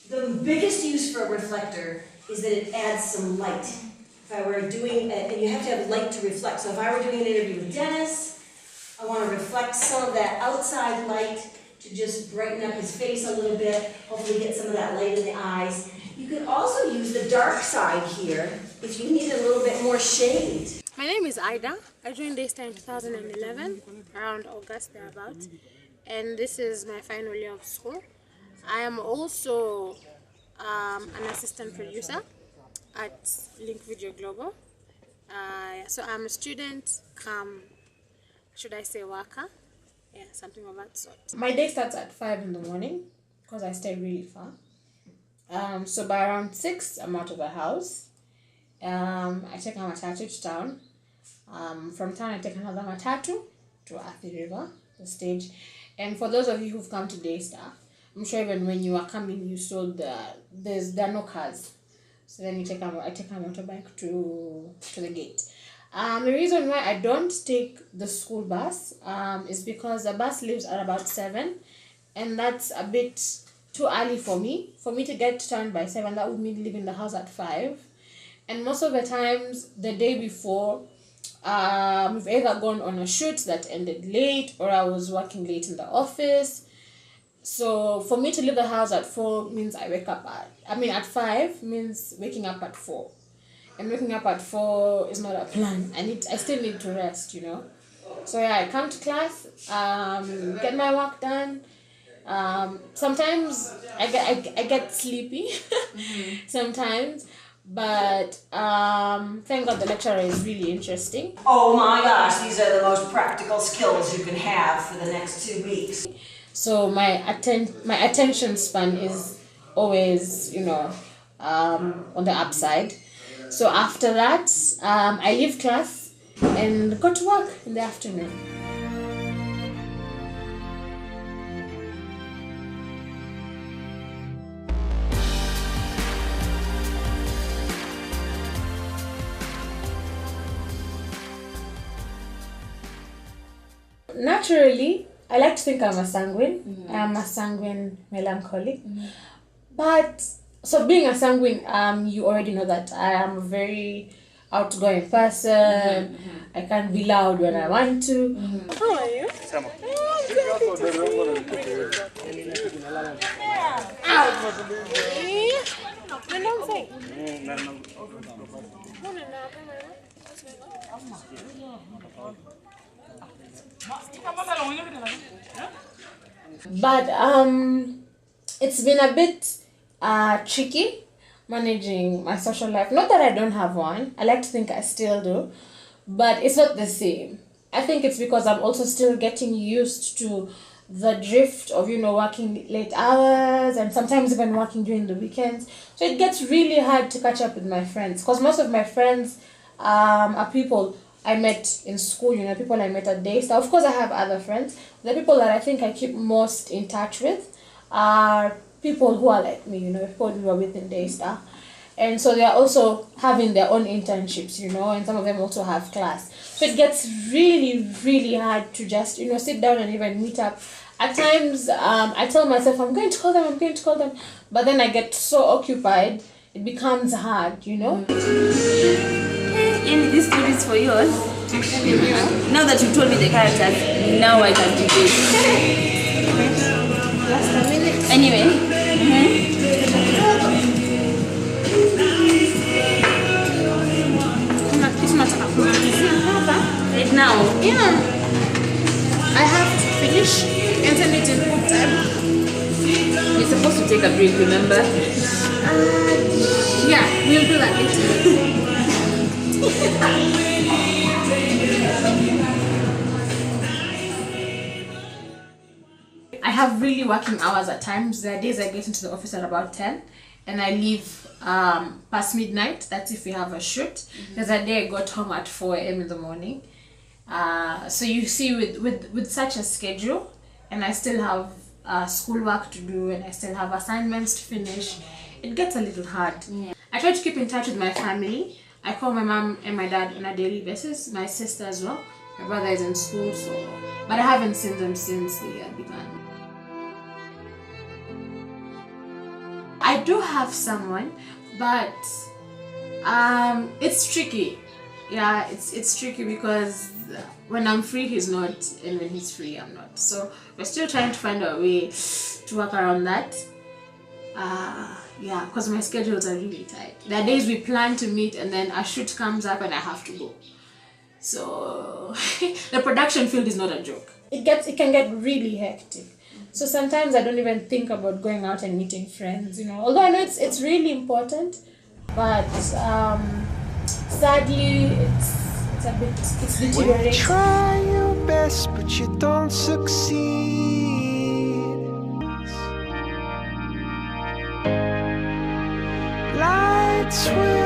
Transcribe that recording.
The biggest use for a reflector is that it adds some light. If I were doing, and you have to have light to reflect, so if I were doing an interview with Dennis, I want to reflect some of that outside light to just brighten up his face a little bit, hopefully get some of that light in the eyes. You could also use the dark side here if you need a little bit more shade. My name is Ida. I joined Daystar in 2011, around August thereabout, and this is my final year of school. I am also an assistant producer at Link Video Global. So I'm a student, should I say worker? Yeah, something of that sort. My day starts at 5 in the morning because I stay really far. So by around 6, I'm out of the house. I take a matatu to town. From town, I take another matatu to Athi River, the stage. And for those of you who've come to Daystar, I'm sure even when you are coming, you saw there are no cars. So then I take a motorbike to the gate. The reason why I don't take the school bus is because the bus leaves at about 7, and that's a bit too early for me. For me to get to town by 7, that would mean leaving the house at 5. And most of the times, the day before, we've either gone on a shoot that ended late, or I was working late in the office. So for me to leave the house at 4 means at 5 means waking up at 4. And waking up at 4 is not a plan. I still need to rest, you know. So yeah, I come to class, get my work done. Sometimes I get sleepy, sometimes. But thank God the lecturer is really interesting. Oh my gosh, these are the most practical skills you can have for the next 2 weeks. So my attention span is always, on the upside. So after that, I leave class and go to work in the afternoon. Naturally, I like to think I'm a sanguine. Mm-hmm. I'm a sanguine melancholic. Mm-hmm. But, so being a sanguine, you already know that I am a very outgoing person. Mm-hmm. I can be loud when I want to. Mm-hmm. How are you? But it's been a bit tricky managing my social life. Not that I don't have one. I like to think I still do, but it's not the same. I think it's because I'm also still getting used to the drift of working late hours and sometimes even working during the weekends. So it gets really hard to catch up with my friends because most of my friends are people I met in school, people I met at Daystar. Of course, I have other friends. The people that I think I keep most in touch with are people who are like me, people who are within Daystar. And so they are also having their own internships, and some of them also have class. So it gets really, really hard to just, sit down and even meet up. At times, I tell myself, I'm going to call them. But then I get so occupied, it becomes hard, And this story is for yours. Now that you told me the characters, now I can debate. Last a minute. Anyway. Right now? Yeah. I have to finish and send it in good time. You're supposed to take a break, remember? Yeah, we'll do that later. I have really working hours at times. There are days I get into the office at about 10 and I leave past midnight. That's if we have a shoot. Mm-hmm. There's a day I got home at 4 a.m. in the morning. So you see with such a schedule, and I still have schoolwork to do and I still have assignments to finish, it gets a little hard. Yeah. I try to keep in touch with my family. I call my mom and my dad on a daily basis, my sister as well. My brother is in school, but I haven't seen them since the year began. I do have someone, but it's tricky. Yeah, it's tricky because when I'm free he's not, and when he's free I'm not. So we're still trying to find a way to work around that. Yeah, because my schedules are really tight. There are days we plan to meet and then a shoot comes up and I have to go. So the production field is not a joke. It can get really hectic. So sometimes I don't even think about going out and meeting friends, Although I know it's really important, but sadly it's a bit deteriorating. When you try your best but you don't succeed, lights will